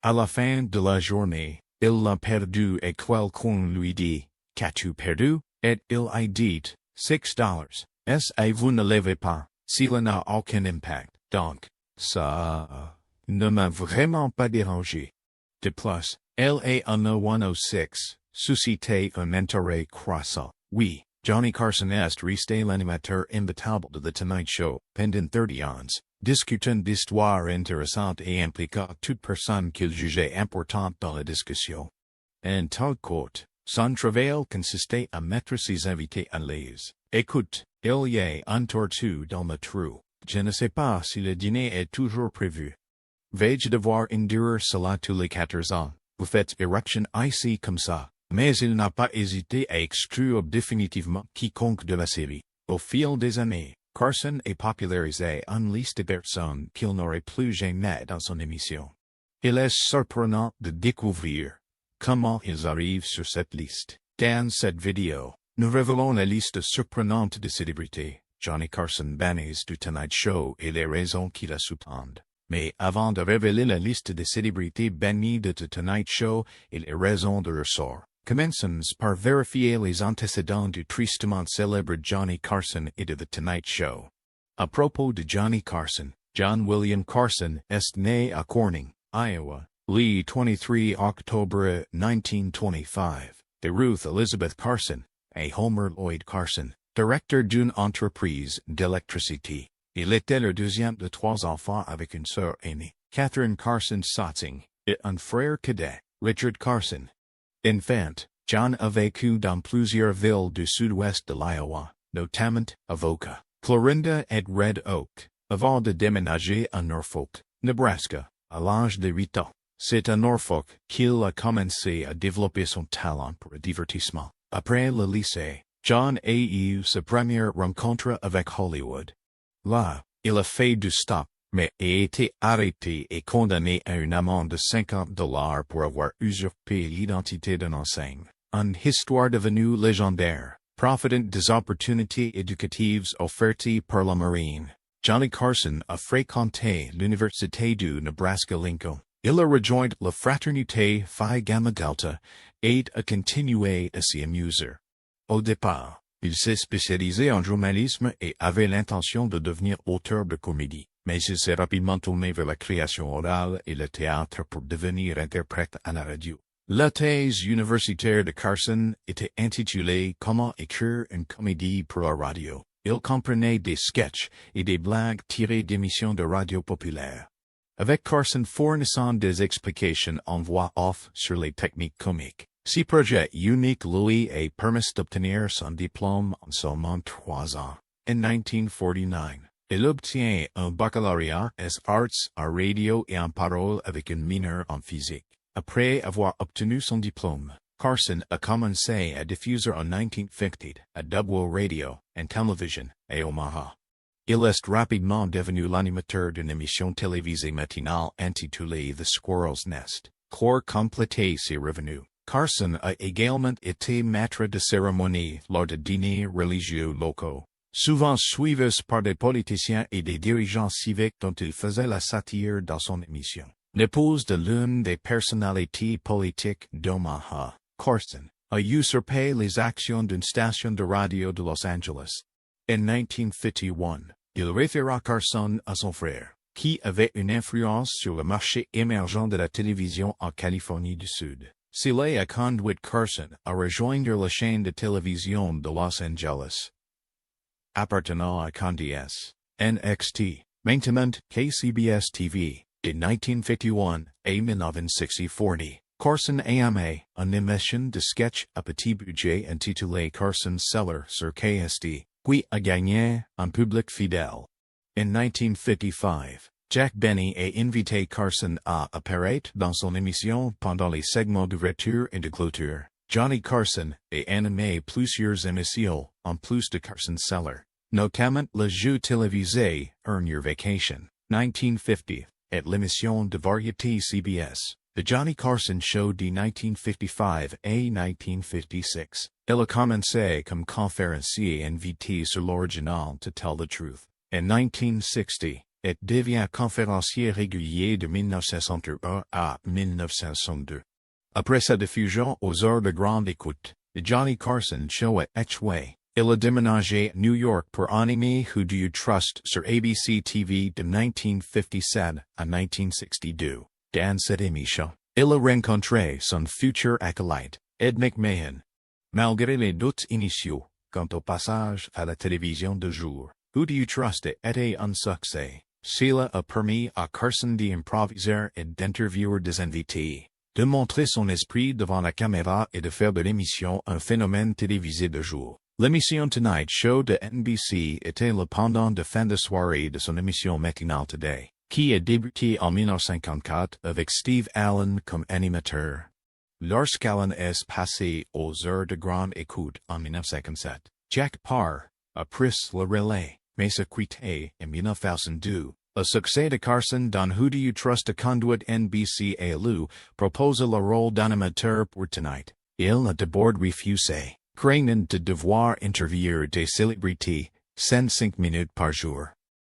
À la fin de la journée, il l'a perdu et quelqu'un lui dit, qu'as-tu perdu? Et il a dit, $6. Et vous ne l'avez pas, cela n'a aucun impact. Donc, ça ne m'a vraiment pas dérangé. De plus, elle est en 106, suscitait un intérêt croissant. Oui, Johnny Carson est resté l'animateur imbattable de The Tonight Show pendant 30 ans, discutant d'histoires intéressantes et impliquant toute personne qu'il jugeait importante dans la discussion. En tant qu'hôte, son travail consistait à mettre ses invités à l'aise. Écoute, il y a un tortue dans le trou. Je ne sais pas si le dîner est toujours prévu. Vais-je devoir endurer cela tous les 14 ans? Vous faites éruption ici comme ça. Mais il n'a pas hésité à exclure définitivement quiconque de la série. Au fil des années, Carson a popularisé une liste de personnes qu'il n'aurait plus jamais dans son émission. Il est surprenant de découvrir comment ils arrivent sur cette liste. Dans cette vidéo, nous révélons la liste surprenante de célébrités, Johnny Carson bannis du Tonight Show et les raisons qui la sous-tendent. Mais avant de révéler la liste des célébrités bannies de The Tonight Show et les raisons de leur sort, commençons par vérifier les antécédents du tristement célèbre Johnny Carson et de The Tonight Show. À propos de Johnny Carson, John William Carson est né à Corning, Iowa, le 23 octobre 1925, de Ruth Elizabeth Carson et Homer Lloyd Carson, directeur d'une entreprise d'électricité. Il était le deuxième de 3 enfants avec une sœur aînée, Catherine Carson Sotzing, et un frère cadet, Richard Carson. Enfant, John a vécu dans plusieurs villes du sud-ouest de l'Iowa, notamment Avoca, Florinda et Red Oak, avant de déménager à Norfolk, Nebraska, à l'âge de 8 ans. C'est à Norfolk qu'il a commencé à développer son talent pour le divertissement. Après le lycée, John a eu sa première rencontre avec Hollywood. Là, il a fait du stop, mais a été arrêté et condamné à une amende de $50 pour avoir usurpé l'identité d'un enseigne. Une histoire devenue légendaire, profitant des opportunités éducatives offertes par la marine. Johnny Carson a fréquenté l'université du Nebraska-Lincoln. Il a rejoint la fraternité Phi Gamma Delta et a continué à s'y amuser. Au départ, il s'est spécialisé en journalisme et avait l'intention de devenir auteur de comédie, mais il s'est rapidement tourné vers la création orale et le théâtre pour devenir interprète à la radio. La thèse universitaire de Carson était intitulée « Comment écrire une comédie pour la radio ». Il comprenait des sketchs et des blagues tirées d'émissions de radio populaires. Avec Carson fournissant des explications en voix off sur les techniques comiques. Ce projet unique lui a permis d'obtenir son diplôme en seulement 3 ans. En 1949, il obtient un baccalauréat en arts en radio et en parole avec une mineure en physique. Après avoir obtenu son diplôme, Carson a commencé à diffuser en 1950 à W Radio, en télévision, à Omaha. Il est rapidement devenu l'animateur d'une émission télévisée matinale intitulée The Squirrel's Nest. Pour compléter ses revenus, Carson a également été maître de cérémonie lors de dîners religieux locaux, souvent suivis par des politiciens et des dirigeants civiques dont il faisait la satire dans son émission. L'épouse de l'une des personnalités politiques d'Omaha, Carson, a usurpé les actions d'une station de radio de Los Angeles. En 1951, il référa Carson à son frère, qui avait une influence sur le marché émergent de la télévision en Californie du Sud. Cela a conduit Carson à rejoindre la chaîne de télévision de Los Angeles, appartenant à Candice, NXT, maintenant KCBS TV, de 1951 à 1960. Carson a aimé une émission de sketch à petit budget intitulée Carson's Cellar sur KSD, qui a gagné un public fidèle. En 1955, Jack Benny a invité Carson à apparaître dans son émission pendant les segments d'ouverture et de clôture. Johnny Carson a animé plusieurs émissions, en plus de Carson's Cellar, notamment le jeu télévisé Earn Your Vacation, 1950, et l'émission de variété CBS, The Johnny Carson Show de 1955 à 1956. Il a commencé comme conférencier invité sur l'original To Tell the Truth. En 1960, et devient conférencier régulier de 1961 à 1962. Après sa diffusion aux heures de grande écoute, The Johnny Carson Show a échoué. Il a déménagé à New York pour animer Who Do You Trust sur ABC TV de 1957 à 1962. Dans cette émission, il a rencontré son futur acolyte, Ed McMahon. Malgré les doutes initiaux quant au passage à la télévision de jour, Who Do You Trust a été un succès. Cela a permis à Carson d'improviser et d'interviewer des invités, de montrer son esprit devant la caméra et de faire de l'émission un phénomène télévisé de jour. L'émission Tonight Show de NBC était le pendant de fin de soirée de son émission matinale Today, qui a débuté en 1954 avec Steve Allen comme animateur. Lorsqu'Allen est passé aux heures de grande écoute en 1957, Jack Parr a pris le relais, mais s'est quitté en 1902. Le succès de Carson dans Who Do You Trust a conduit NBC et lui propose le rôle d'animateur pour Tonight. Il a d'abord refusé, craignant de devoir interviewer des célébrités 5 minutes par jour.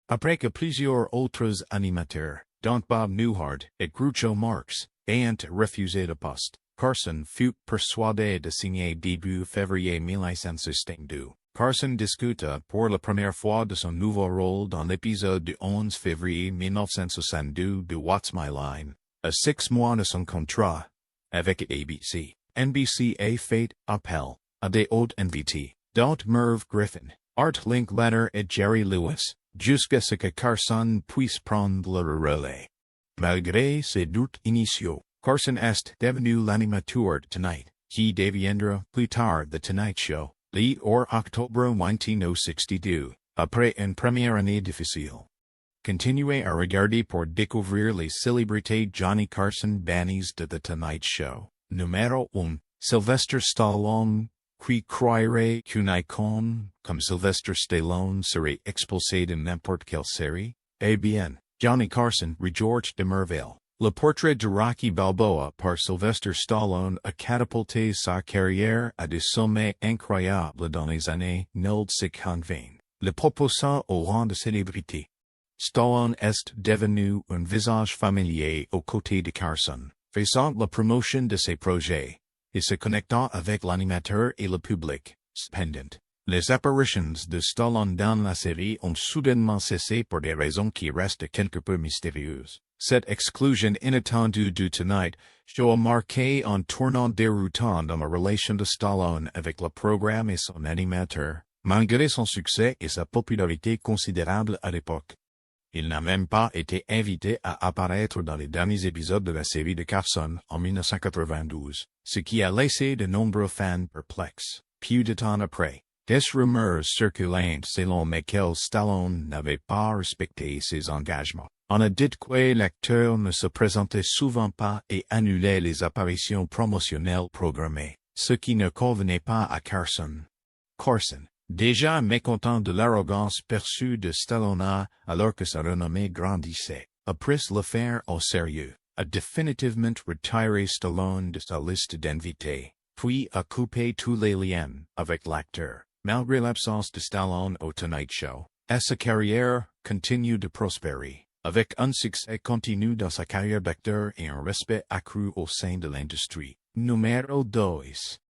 Après que plusieurs autres animateurs, dont Bob Newhart et Groucho Marx, ayant refusé le poste, Carson fut persuadé de signer début février 1962. Carson discuta pour la première fois de son nouveau rôle dans l'épisode du 11 février 1962 de What's My Line. À 6 mois de son contrat avec ABC, NBC a fait appel à des hôtes invités, dont Merv Griffin, Art Linkletter et Jerry Lewis, jusqu'à ce que Carson puisse prendre le relais. Malgré ses doutes initiaux, Carson est devenu l'animateur de Tonight, qui deviendra plus tard The Tonight Show. Le octobre 1962, après une première année difficile. Continuez à regarder pour découvrir les célébrités Johnny Carson bannies de The Tonight Show. Numéro 1. Sylvester Stallone. Qui croirait qu'une icône comme Sylvester Stallone serait expulsé de n'importe quelle série? Eh bien, Johnny Carson, George de Merville. Le portrait de Rocky Balboa par Sylvester Stallone a catapulté sa carrière à des sommets incroyables dans les années 1920, le proposant au rang de célébrité. Stallone est devenu un visage familier aux côtés de Carson, faisant la promotion de ses projets, et se connectant avec l'animateur et le public. Cependant, les apparitions de Stallone dans la série ont soudainement cessé pour des raisons qui restent quelque peu mystérieuses. Cette exclusion inattendue du Tonight Show a marqué un tournant déroutant dans la relation de Stallone avec le programme et son animateur, malgré son succès et sa popularité considérable à l'époque. Il n'a même pas été invité à apparaître dans les derniers épisodes de la série de Carson en 1992, ce qui a laissé de nombreux fans perplexes. Peu de temps après, des rumeurs circulaient selon lesquelles Stallone n'avait pas respecté ses engagements. On a dit que l'acteur ne se présentait souvent pas et annulait les apparitions promotionnelles programmées, ce qui ne convenait pas à Carson. Carson, déjà mécontent de l'arrogance perçue de Stallone alors que sa renommée grandissait, a pris l'affaire au sérieux, a définitivement retiré Stallone de sa liste d'invités, puis a coupé tous les liens avec l'acteur, malgré l'absence de Stallone au Tonight Show. Et sa carrière continue de prospérer, avec un succès continu dans sa carrière d'acteur et un respect accru au sein de l'industrie. Numéro 2.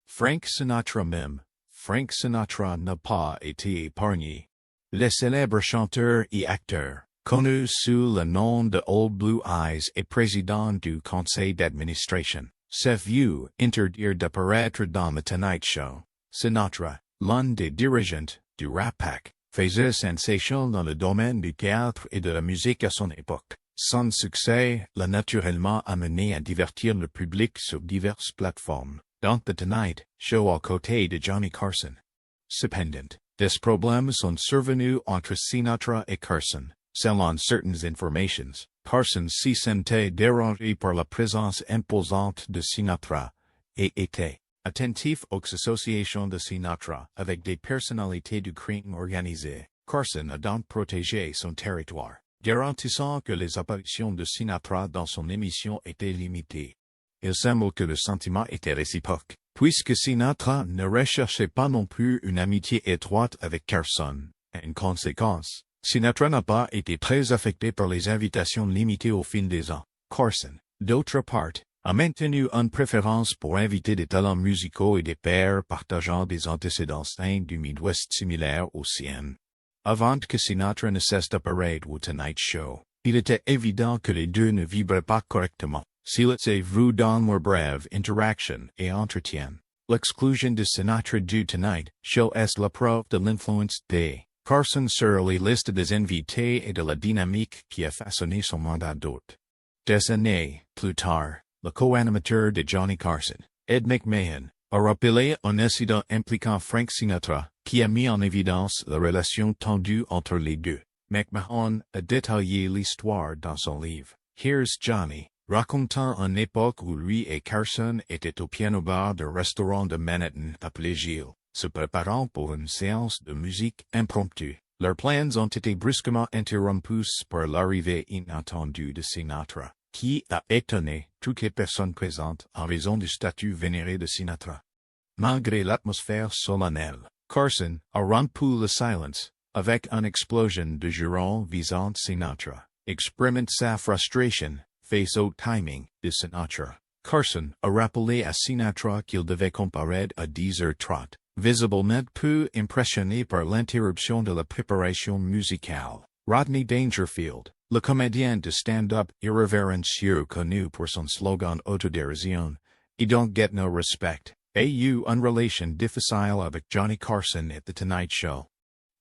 Frank Sinatra même. Frank Sinatra n'a pas été épargné. Le célèbre chanteur et acteur, connu sous le nom de Old Blue Eyes et président du conseil d'administration, s'est vu interdire d'apparaître dans The Tonight Show. Sinatra, l'un des dirigeants du Rat Pack, faisait sensation dans le domaine du théâtre et de la musique à son époque. Son succès l'a naturellement amené à divertir le public sur diverses plateformes, dont The Tonight Show aux côtés de Johnny Carson. Cependant, des problèmes sont survenus entre Sinatra et Carson. Selon certaines informations, Carson s'y sentait dérangé par la présence imposante de Sinatra, et était attentif aux associations de Sinatra avec des personnalités du crime organisé. Carson a donc protégé son territoire, garantissant que les apparitions de Sinatra dans son émission étaient limitées. Il semble que le sentiment était réciproque, puisque Sinatra ne recherchait pas non plus une amitié étroite avec Carson. En conséquence, Sinatra n'a pas été très affecté par les invitations limitées au fil des ans. Carson, d'autre part, a maintenu une préférence pour inviter des talents musicaux et des pairs partageant des antécédents sains du Midwest similaires aux siennes. Avant que Sinatra ne cesse d'apparaître au Tonight Show, il était évident que les deux ne vibraient pas correctement. Vous dans leur brève interaction et entretien. L'exclusion de Sinatra du Tonight Show est la preuve de l'influence de Carson sur les listes des invités et de la dynamique qui a façonné son mandat d'hôte. Des années plus tard, le co-animateur de Johnny Carson, Ed McMahon, a rappelé un incident impliquant Frank Sinatra, qui a mis en évidence la relation tendue entre les deux. McMahon a détaillé l'histoire dans son livre Here's Johnny, racontant une époque où lui et Carson étaient au piano-bar d'un restaurant de Manhattan appelé Gilles, se préparant pour une séance de musique impromptue. Leurs plans ont été brusquement interrompus par l'arrivée inattendue de Sinatra, qui a étonné toutes les personnes présentes en raison du statut vénéré de Sinatra. Malgré l'atmosphère solennelle, Carson a rompu le silence avec une explosion de jurons visant Sinatra, exprimant sa frustration face au timing de Sinatra. Carson a rappelé à Sinatra qu'il devait comparaître à 10h30, visiblement peu impressionné par l'interruption de la préparation musicale. Rodney Dangerfield, le comédien de stand-up irrévérencieux connu pour son slogan autodérision, "I don't get no respect", a eu une relation difficile avec Johnny Carson at The Tonight Show.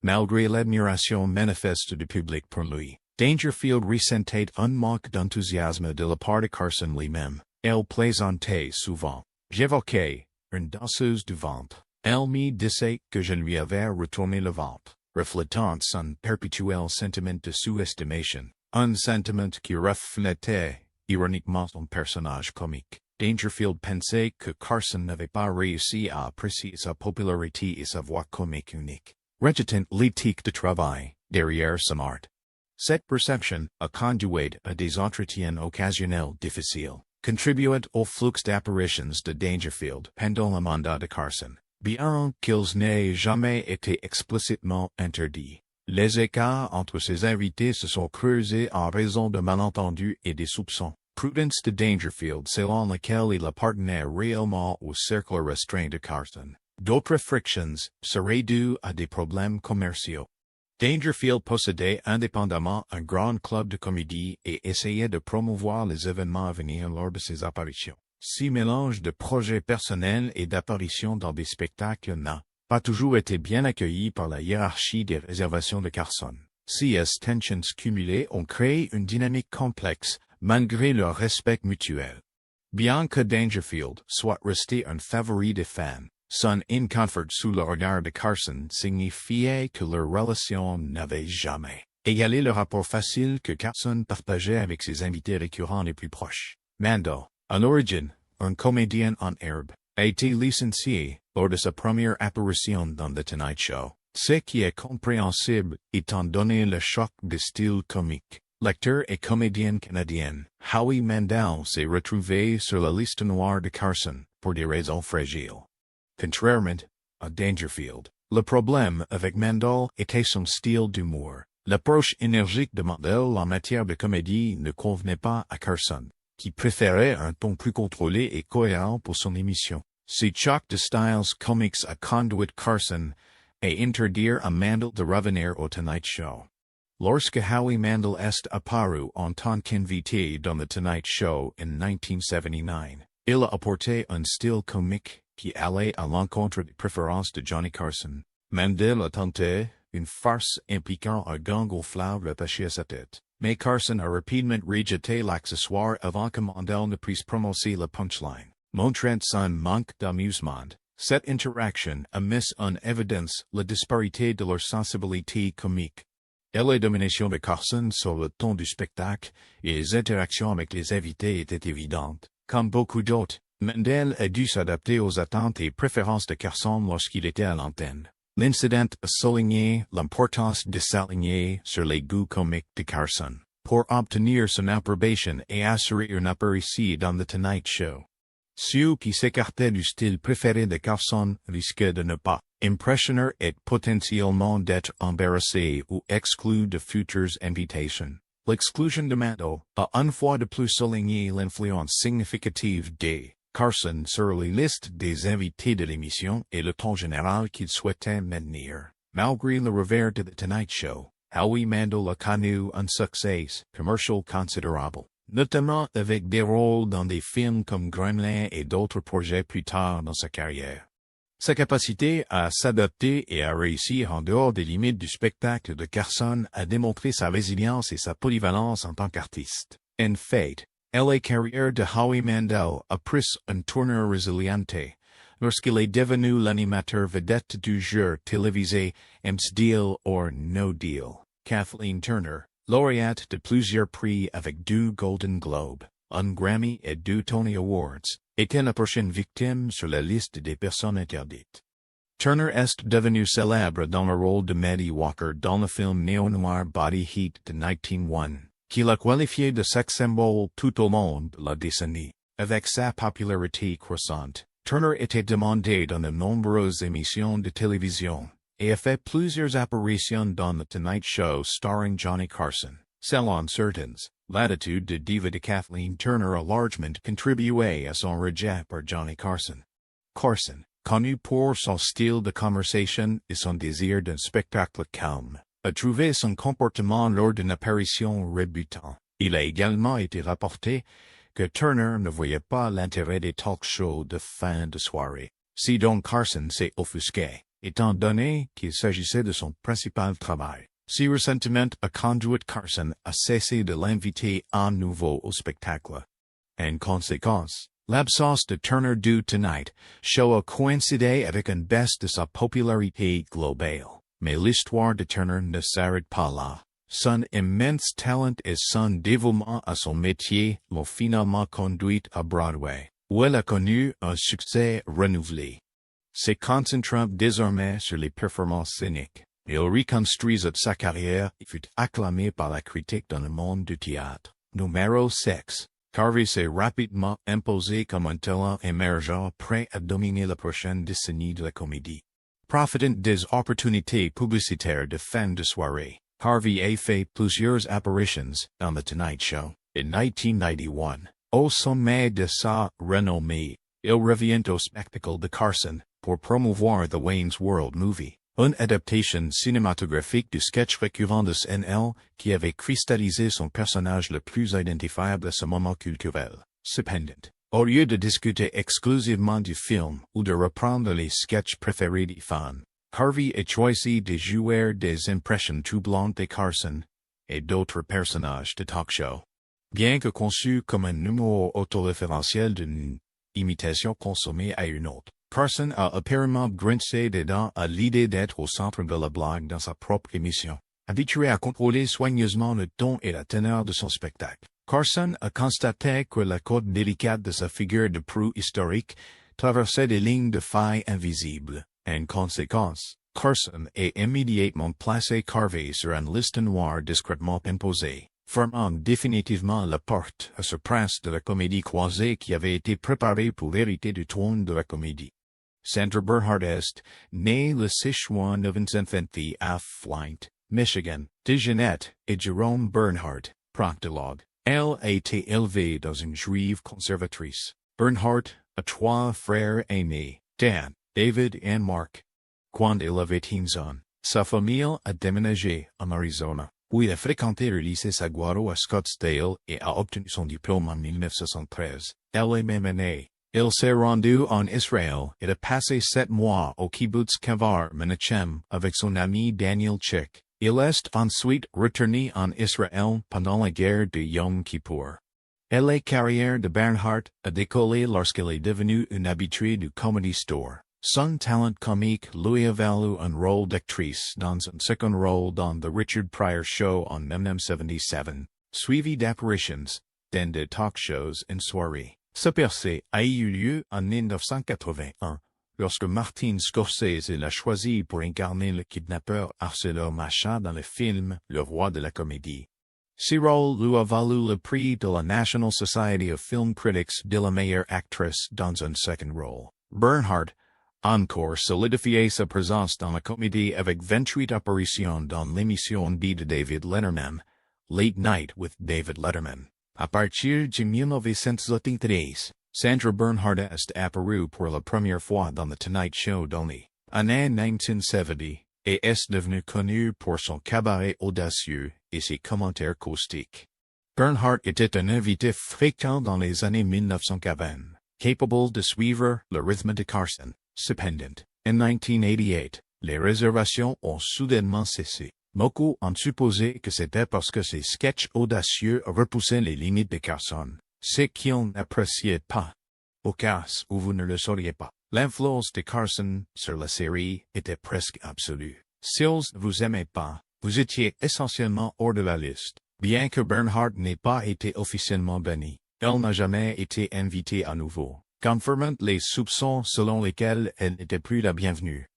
Malgré l'admiration manifeste du public pour lui, Dangerfield ressentait un manque d'enthousiasme de la part de Carson lui-même. Elle plaisantait souvent. J'évoquais une danseuse du ventre. Elle me disait que je lui avais retourné le ventre, reflétant son perpétuel sentiment de sous-estimation, un sentiment qui reflétait ironiquement son personnage comique. Dangerfield pensait que Carson n'avait pas réussi à apprécier sa popularité et sa voix comique unique, rejetant l'éthique de travail derrière son art. Cette perception a conduit à des entretiens occasionnels difficiles, contribuant au flux d'apparitions de Dangerfield pendant le mandat de Carson, bien qu'ils n'aient jamais été explicitement interdits. Les écarts entre ses invités se sont creusés en raison de malentendus et des soupçons. Prudence de Dangerfield selon laquelle il appartenait réellement au cercle restreint de Carson. D'autres frictions seraient dues à des problèmes commerciaux. Dangerfield possédait indépendamment un grand club de comédie et essayait de promouvoir les événements à venir lors de ses apparitions. Ce mélange de projets personnels et d'apparitions dans des spectacles n'a pas toujours été bien accueilli par la hiérarchie des réservations de Carson. Ces tensions cumulées ont créé une dynamique complexe, malgré leur respect mutuel. Bien que Dangerfield soit resté un favori des fans, son inconfort sous le regard de Carson signifiait que leur relation n'avait jamais égalé le rapport facile que Carson partageait avec ses invités récurrents les plus proches. Mando, à l'origine, un comédien en herbe, a été licencié lors de sa première apparition dans The Tonight Show, ce qui est compréhensible étant donné le choc de style comique. L'acteur et comédien canadien Howie Mandel s'est retrouvé sur la liste noire de Carson pour des raisons fragiles. Contrairement à Dangerfield, le problème avec Mandel était son style d'humour. L'approche énergique de Mandel en matière de comédie ne convenait pas à Carson, qui préférait un ton plus contrôlé et cohérent pour son émission. Ces chocs de styles comiques a conduit Carson à interdire à Mandel de revenir au Tonight Show. Lorsque Howie Mandel est apparu en tant qu'invité dans The Tonight Show en 1979, il a apporté un style comique qui allait à l'encontre des préférences de Johnny Carson. Mandel a tenté une farce impliquant un gang gonflable attaché à sa tête, mais Carson a rapidement rejeté l'accessoire avant que Mandel ne puisse prononcer la punchline, montrant son manque d'amusement. Cette interaction a mis en évidence la disparité de leur sensibilité comique. Et la domination de Carson sur le ton du spectacle et les interactions avec les invités étaient évidentes. Comme beaucoup d'autres, Mandel a dû s'adapter aux attentes et préférences de Carson lorsqu'il était à l'antenne. L'incident a souligné l'importance de s'aligner sur les goûts comiques de Carson pour obtenir son approbation et assurer une apparition dans The Tonight Show. Ceux qui s'écartaient du style préféré de Carson risquaient de ne pas impressionneur et potentiellement d'être embarrassé ou exclu de futures invitations. L'exclusion de Mado a une fois de plus souligné l'influence significative de Carson sur les listes des invités de l'émission et le ton général qu'il souhaitait maintenir. Malgré le revers de The Tonight Show, Howie Mandel a connu un succès commercial considérable, notamment avec des rôles dans des films comme Gremlin et d'autres projets plus tard dans sa carrière. Sa capacité à s'adapter et à réussir en dehors des limites du spectacle de Carson a démontré sa résilience et sa polyvalence en tant qu'artiste. En fait, la carrière de Howie Mandel a pris une tournure résiliente lorsqu'il est devenu l'animateur vedette du jeu télévisé M's Deal or No Deal. Kathleen Turner, lauréate de plusieurs prix avec 2 Golden Globes, un Grammy et 2 Tony Awards, était la prochaine victime sur la liste des personnes interdites. Turner est devenue célèbre dans le rôle de Maddie Walker dans le film néo-noir Body Heat de 1901, qui l'a qualifié de sex symbol tout au long de la décennie. Avec sa popularité croissante, Turner était demandé dans de nombreuses émissions de télévision et a fait plusieurs apparitions dans The Tonight Show starring Johnny Carson. Selon certains, l'attitude de diva de Kathleen Turner a largement contribué à son rejet par Johnny Carson. Carson, connu pour son style de conversation et son désir d'un spectacle calme, a trouvé son comportement lors d'une apparition rebutant. Il a également été rapporté que Turner ne voyait pas l'intérêt des talk shows de fin de soirée. Si donc Carson s'est offusqué, étant donné qu'il s'agissait de son principal travail. Ce ressentiment a conduit Carson à cesser de l'inviter à nouveau au spectacle. En conséquence, l'absence de Turner du Tonight Show a coïncidé avec une baisse de sa popularité globale. Mais l'histoire de Turner ne s'arrête pas là. Son immense talent et son dévouement à son métier l'ont finalement conduit à Broadway, où elle a connu un succès renouvelé. Se concentrant désormais sur les performances scéniques, il reconstruisit sa carrière et fut acclamé par la critique dans le monde du théâtre. Numéro 6. Harvey s'est rapidement imposé comme un talent émergent prêt à dominer la prochaine décennie de la comédie. Profitant des opportunités publicitaires de fin de soirée, Harvey a fait plusieurs apparitions dans The Tonight Show. En 1991, au sommet de sa renommée, il revient au spectacle de Carson pour promouvoir The Wayne's World Movie, une adaptation cinématographique du sketch récurrent de SNL qui avait cristallisé son personnage le plus identifiable à ce moment culturel. Cependant, au lieu de discuter exclusivement du film ou de reprendre les sketchs préférés des fans, Harvey a choisi de jouer des impressions troublantes de Carson et d'autres personnages de talk show. Bien que conçu comme un numéro autoréférentiel d'une imitation consommée à une autre, Carson a apparemment grincé des dents à l'idée d'être au centre de la blague dans sa propre émission. Habitué à contrôler soigneusement le ton et la teneur de son spectacle, Carson a constaté que la côte délicate de sa figure de proue historique traversait des lignes de faille invisibles. En conséquence, Carson a immédiatement placé Harvey sur une liste noire discrètement imposée, fermant définitivement la porte à ce prince de la comédie croisée qui avait été préparé pour hériter du trône de la comédie. Sandra Bernhardt est née le 6 juin 1950 à Flint, Michigan, de Jeanette et Jerome Bernhardt, proctologue. Elle a été élevée dans une juive conservatrice. Bernhardt a 3 frères aînés, Dan, David et Mark. Quand il avait 15 ans, sa famille a déménagé en Arizona, où il a fréquenté le lycée Saguaro à Scottsdale et a obtenu son diplôme en 1973. Elle est même année. Il s'est rendu en Israël et a passé 7 mois au kibbutz Kavar Menachem avec son ami Daniel Chick. Il est ensuite retourné en Israël pendant la guerre de Yom Kippour. La carrière de Bernhardt a décollé lorsqu'elle est devenue une habituée du Comedy Store. Son talent comique lui a valu un rôle d'actrice dans un second rôle dans The Richard Pryor Show en 1977, suivi d'apparitions dans des talk shows en soirée. Sa percée a eu lieu en 1981, lorsque Martin Scorsese l'a choisi pour incarner le kidnappeur harceleur Macha dans le film Le Roi de la Comédie. Ce rôle lui a valu le prix de la National Society of Film Critics de la meilleure actrice dans un second rôle. Bernhardt encore solidifié sa présence dans la comédie avec 28 apparitions dans l'émission B de David Letterman, Late Night with David Letterman. À partir de 1973, Sandra Bernhard est apparue pour la première fois dans The Tonight Show dans les années 1970 et est devenue connue pour son cabaret audacieux et ses commentaires caustiques. Bernhard était un invité fréquent dans les années 1980, capable de suivre le rythme de Carson. Cependant, en 1988, les réservations ont soudainement cessé. Beaucoup ont supposé que c'était parce que ses sketchs audacieux repoussaient les limites de Carson, ce qu'ils n'appréciaient pas. Au cas où vous ne le sauriez pas, l'influence de Carson sur la série était presque absolue. S'ils ne vous aimaient pas, vous étiez essentiellement hors de la liste. Bien que Bernhard n'ait pas été officiellement banni, elle n'a jamais été invitée à nouveau, confirmant les soupçons selon lesquels elle n'était plus la bienvenue.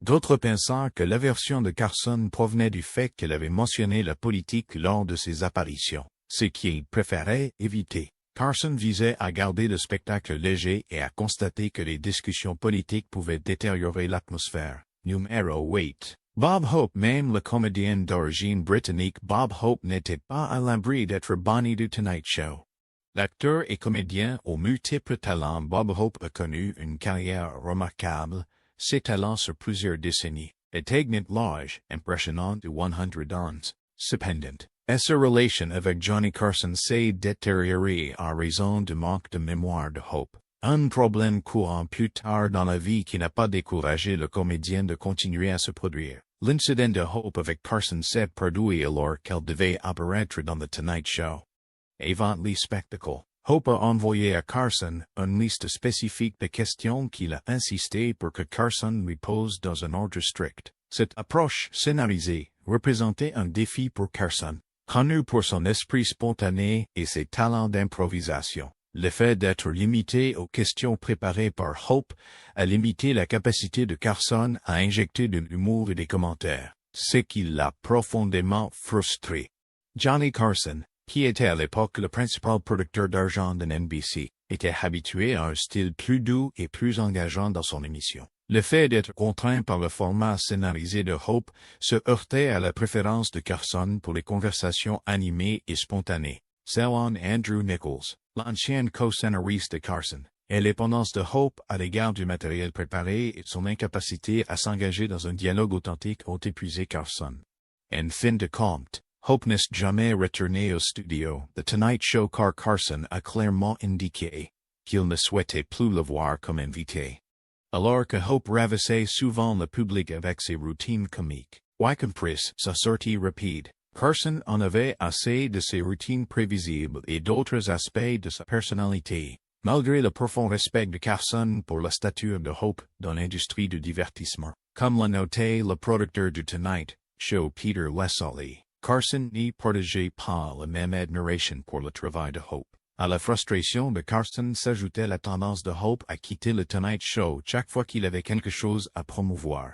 D'autres pensaient que l'aversion de Carson provenait du fait qu'elle avait mentionné la politique lors de ses apparitions, ce qu'il préférait éviter. Carson visait à garder le spectacle léger et à constater que les discussions politiques pouvaient détériorer l'atmosphère. Numéro 8. Bob Hope. Même le comédien d'origine britannique Bob Hope n'était pas à l'abri d'être banni du Tonight Show. L'acteur et comédien aux multiples talents Bob Hope a connu une carrière remarquable, ses talents sur plusieurs décennies, atteignant l'âge impressionnant de 100 ans. Cependant, sa relation avec Johnny Carson s'est détériorée en raison du manque de mémoire de Hope, un problème courant plus tard dans la vie qui n'a pas découragé le comédien de continuer à se produire. L'incident de Hope avec Carson s'est produit alors qu'elle devait apparaître dans The Tonight Show. Avant le spectacle, Hope a envoyé à Carson une liste spécifique de questions qu'il a insisté pour que Carson lui pose dans un ordre strict. Cette approche scénarisée représentait un défi pour Carson, connu pour son esprit spontané et ses talents d'improvisation. Le fait d'être limité aux questions préparées par Hope a limité la capacité de Carson à injecter de l'humour et des commentaires, ce qui l'a profondément frustré. Johnny Carson, qui était à l'époque le principal producteur d'argent de NBC, était habitué à un style plus doux et plus engageant dans son émission. Le fait d'être contraint par le format scénarisé de Hope se heurtait à la préférence de Carson pour les conversations animées et spontanées. Selon Andrew Nichols, l'ancien co-scénariste de Carson, et l'épendance de Hope à l'égard du matériel préparé et son incapacité à s'engager dans un dialogue authentique ont épuisé Carson. En fin de compte, Hope n'est jamais retourné au studio The Tonight Show car Carson a clairement indiqué qu'il ne souhaitait plus le voir comme invité. Alors que Hope ravissait souvent le public avec ses routines comiques, y compris sa sortie rapide, Carson en avait assez de ses routines prévisibles et d'autres aspects de sa personnalité. Malgré le profond respect de Carson pour la stature de Hope dans l'industrie du divertissement, comme l'a noté le producteur du Tonight Show Peter Wessely, Carson n'y partageait pas la même admiration pour le travail de Hope. À la frustration de Carson s'ajoutait la tendance de Hope à quitter le Tonight Show chaque fois qu'il avait quelque chose à promouvoir.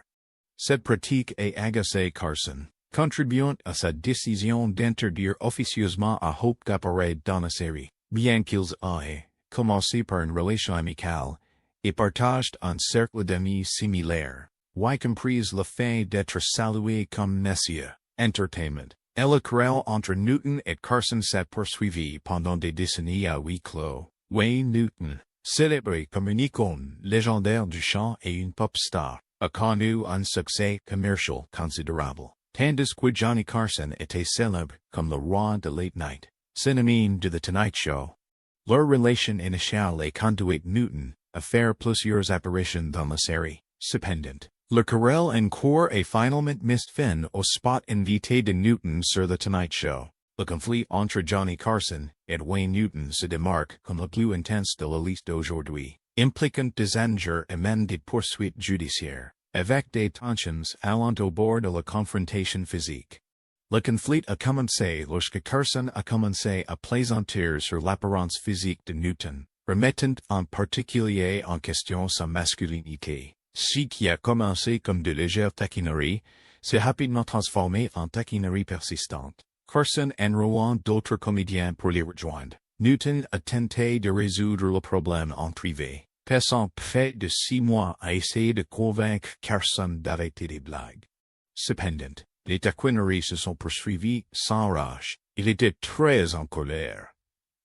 Cette pratique a agacé Carson, contribuant à sa décision d'interdire officieusement à Hope d'apparaître dans la série, bien qu'ils aient commencé par une relation amicale et partagent un cercle d'amis similaire, y compris le fait d'être salué comme Messiah Entertainment. Et la querelle entre Newton et Carson s'est poursuivie pendant des décennies à huis clos. Wayne Newton, célébré comme une icône légendaire du chant et une pop star, a connu un succès commercial considérable, tandis que Johnny Carson était célèbre comme le roi de Late Night, synonyme de The Tonight Show. Leur relation initiale a conduit Newton à faire plusieurs apparitions dans la série. Cependant, le querelle en cours est finalement mis fin au spot invité de Newton sur The Tonight Show. Le conflit entre Johnny Carson et Wayne Newton se démarque comme le plus intense de la liste d'aujourd'hui, impliquant des enjeux et même des poursuites judiciaires, avec des tensions allant au bord de la confrontation physique. Le conflit a commencé lorsque Carson a commencé à plaisanter sur l'apparence physique de Newton, remettant en particulier en question sa masculinité. Ce qui a commencé comme de légères taquineries, s'est rapidement transformé en taquinerie persistante. Carson enrôlant d'autres comédiens pour les rejoindre. Newton a tenté de résoudre le problème en privé, passant près de 6 mois à essayer de convaincre Carson d'arrêter les blagues. Cependant, les taquineries se sont poursuivies sans relâche. Il était très en colère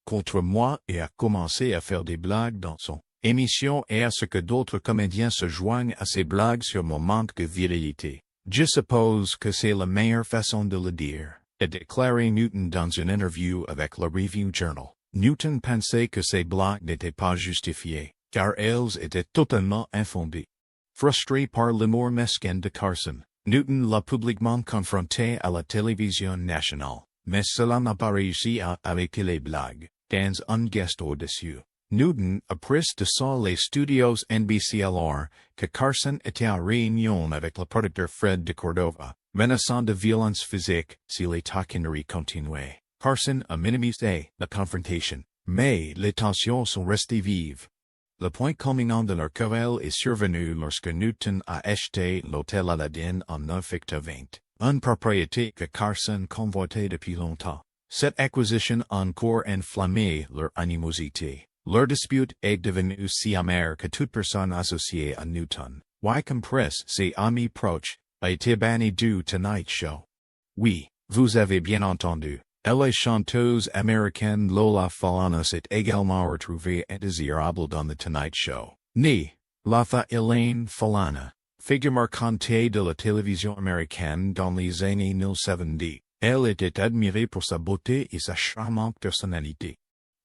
contre moi et a commencé à faire des blagues dans son émission et à ce que d'autres comédiens se joignent à ses blagues sur mon manque de virilité. Je suppose que c'est la meilleure façon de le dire, a déclaré Newton dans une interview avec le Review Journal. Newton pensait que ces blagues n'étaient pas justifiées, car elles étaient totalement infondées. Frustré par l'humour mesquin de Carson, Newton l'a publiquement confronté à la télévision nationale, mais cela n'a pas réussi à arrêter les blagues. Dans un geste audacieux, Newton apprit de ça les studios NBC alors que Carson était en réunion avec le producteur Fred de Cordova, menaçant de violence physique si les taquineries continuaient. Carson a minimisé la confrontation, mais les tensions sont restées vives. Le point culminant de leur querelle est survenu lorsque Newton a acheté l'hôtel Aladdin en 9/20, une propriété que Carson convoitait depuis longtemps. Cette acquisition a encore enflammé leur animosité. Leur dispute est devenue si amère que toute personne associée à Newton, y compris ses amis proches, a été bannie du Tonight Show. Oui, vous avez bien entendu. La chanteuse américaine Lola Falana s'est également retrouvée indésirable dans The Tonight Show. Née Latha Elaine Falana, figure marquante de la télévision américaine dans les années 1970. Elle était admirée pour sa beauté et sa charmante personnalité.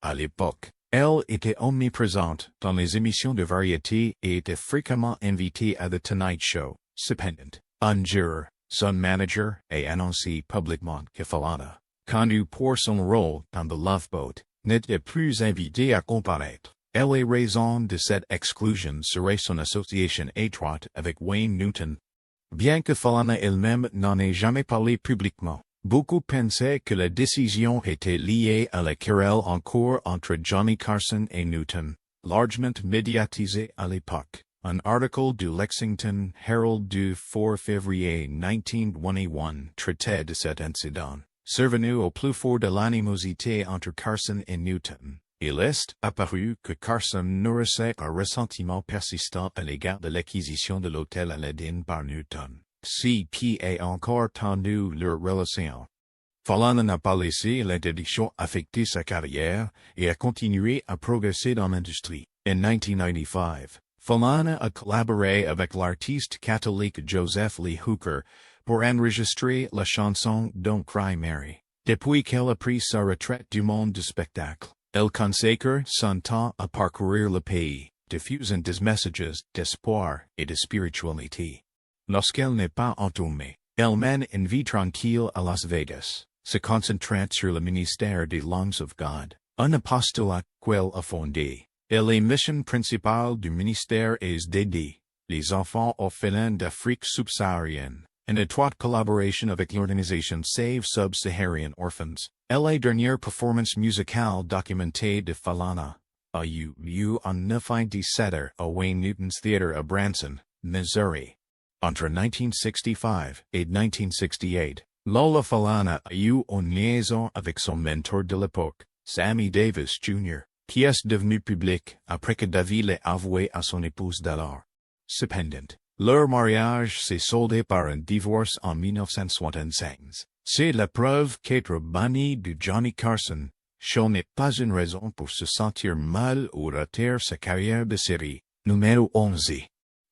À l'époque, elle était omniprésente dans les émissions de variété et était fréquemment invitée à The Tonight Show. Cependant, un jour, son manager a annoncé publiquement que Falana, connue pour son rôle dans The Love Boat, n'était plus invitée à comparaître. Elle est raison de cette exclusion serait son association étroite avec Wayne Newton. Bien que Falana elle-même n'en ait jamais parlé publiquement, beaucoup pensaient que la décision était liée à la querelle en cours entre Johnny Carson et Newton, largement médiatisée à l'époque. Un article du Lexington Herald du 4 février 1921 traitait de cet incident, survenu au plus fort de l'animosité entre Carson et Newton. Il est apparu que Carson nourrissait un ressentiment persistant à l'égard de l'acquisition de l'hôtel Aladdin par Newton, ce qui a encore tendu leur relation. Falana n'a pas laissé l'interdiction affecter sa carrière et a continué à progresser dans l'industrie. En 1995, Falana a collaboré avec l'artiste catholique Joseph Lee Hooker pour enregistrer la chanson Don't Cry Mary. Depuis qu'elle a pris sa retraite du monde du spectacle, elle consacre son temps à parcourir le pays, diffusant des messages d'espoir et de spiritualité. Lorsqu'elle n'est pas entourée, elle mène une vie tranquille à Las Vegas, se concentrant sur le ministère des Langues of God, un apostolat qu'elle a fondé. Et les missions principales du ministère est d'aider les enfants orphelins d'Afrique subsaharienne, en étroite collaboration avec l'organisation Save Sub-Saharan Orphans. La dernière performance musicale documentée de Falana a eu lieu en 1997 à Wayne Newton's Theatre à Branson, Missouri. Entre 1965 et 1968, Lola Falana a eu une liaison avec son mentor de l'époque, Sammy Davis Jr., qui est devenu public après que David l'ait avoué à son épouse d'alors. Cependant, leur mariage s'est soldé par un divorce en 1965. C'est la preuve qu'être banni de Johnny Carson show n'est pas une raison pour se sentir mal ou rater sa carrière de série. Numéro 11.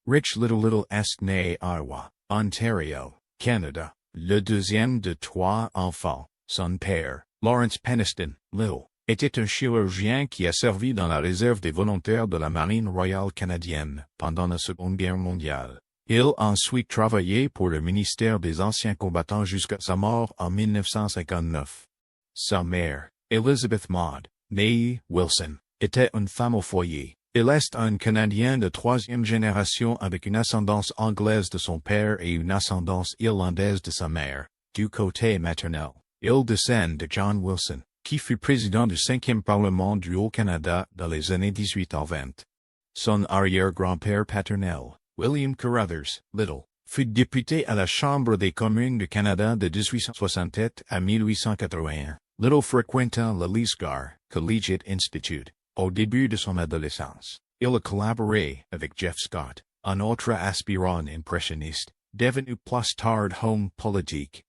Rich Little est né à Ottawa, Ontario, Canada, le deuxième de 3 enfants. Son père, Lawrence Peniston, Lil, était un chirurgien qui a servi dans la réserve des volontaires de la Marine royale canadienne pendant la Seconde Guerre mondiale. Il a ensuite travaillé pour le ministère des Anciens combattants jusqu'à sa mort en 1959. Sa mère, Elizabeth Maud, née Wilson, était une femme au foyer. Il est un Canadien de 3e génération avec une ascendance anglaise de son père et une ascendance irlandaise de sa mère, du côté maternel. Il descend de John Wilson, qui fut président du 5e Parlement du Haut-Canada dans les années 1820. Son arrière-grand-père paternel, William Carruthers, Little, fut député à la Chambre des communes du Canada de 1867 à 1881. Little fréquenta le Lisgar Collegiate Institute au début de son adolescence. Il a collaboré avec Jeff Scott, un autre aspirant impressionniste, devenu plus tard homme politique.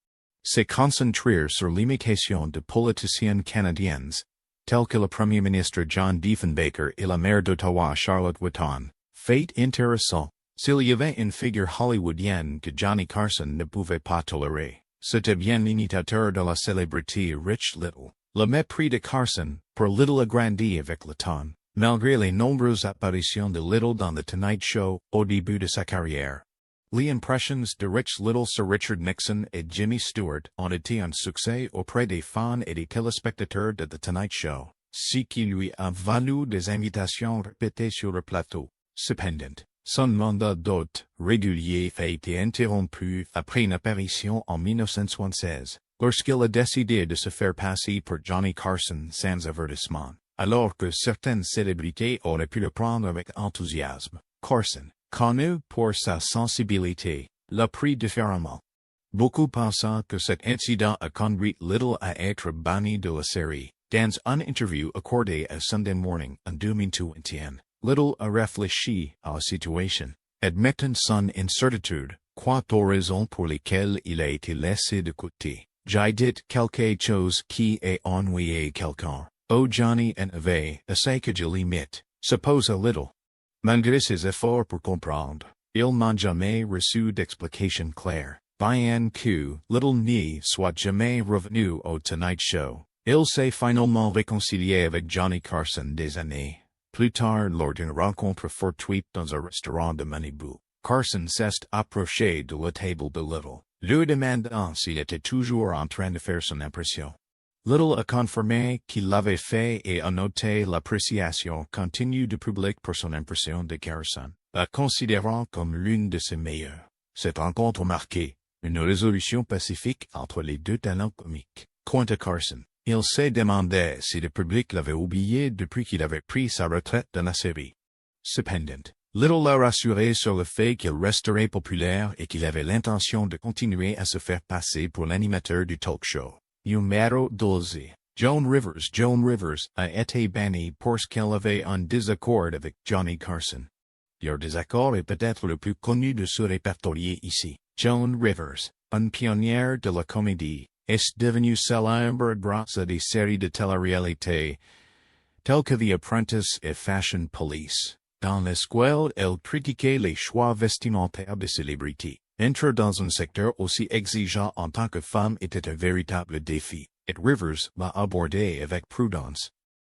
S'est concentré sur l'imitation de politiciens canadiennes, tels que le Premier ministre John Diefenbaker et la maire d'Ottawa Charlotte Wheaton. Fait intéressant, s'il y avait une figure hollywoodienne que Johnny Carson ne pouvait pas tolérer, c'était bien l'imitateur de la célébrité Rich Little. Le mépris de Carson pour Little a grandi avec le temps, malgré les nombreuses apparitions de Little dans The Tonight Show au début de sa carrière. Les impressions de Rich Little sur Richard Nixon et Jimmy Stewart ont été un succès auprès des fans et des téléspectateurs de The Tonight Show, ce qui lui a valu des invitations répétées sur le plateau. Cependant, son mandat d'hôte régulier a été interrompu après une apparition en 1976, lorsqu'il a décidé de se faire passer pour Johnny Carson sans avertissement, alors que certaines célébrités auraient pu le prendre avec enthousiasme. Carson, connu pour sa sensibilité, l'a pris différemment. Beaucoup pensant que cet incident a conduit Little à être banni de la série. Dans une interview accordée à Sunday Morning en 2021, Little a réfléchi à la situation, admettant son incertitude, quant aux raisons pour lesquelles il a été laissé de côté. J'ai dit quelque chose qui a ennuyé quelqu'un. Oh Johnny en avait assez que je l'imite, suppose a Little. Malgré ses efforts pour comprendre, il n'a jamais reçu d'explication claire. Bien que Little n'y soit jamais revenu au Tonight Show, il s'est finalement réconcilié avec Johnny Carson des années plus tard lors d'une rencontre fortuite dans un restaurant de Malibu. Carson s'est approché de la table de Little, lui demandant s'il était toujours en train de faire son impression. Little a confirmé qu'il l'avait fait et a noté l'appréciation continue du public pour son impression de Carson, la considérant comme l'une de ses meilleures. Cette rencontre marquait une résolution pacifique entre les deux talents comiques. Quant à Carson, il s'est demandé si le public l'avait oublié depuis qu'il avait pris sa retraite de la série. Cependant, Little l'a rassuré sur le fait qu'il resterait populaire et qu'il avait l'intention de continuer à se faire passer pour l'animateur du talk show. Numéro 12. Joan Rivers a été bannie parce qu'elle avait un désaccord avec Johnny Carson. Leur désaccord est peut-être le plus connu de ce répertorié ici. Joan Rivers, une pionnière de la comédie, est devenue célèbre grâce à des séries de télé-réalité telles que The Apprentice et Fashion Police. Dans l'escouade, elle critiquait les choix vestimentaires des célébrités. Entrer dans un secteur aussi exigeant en tant que femme était un véritable défi, et Rivers l'a abordé avec prudence,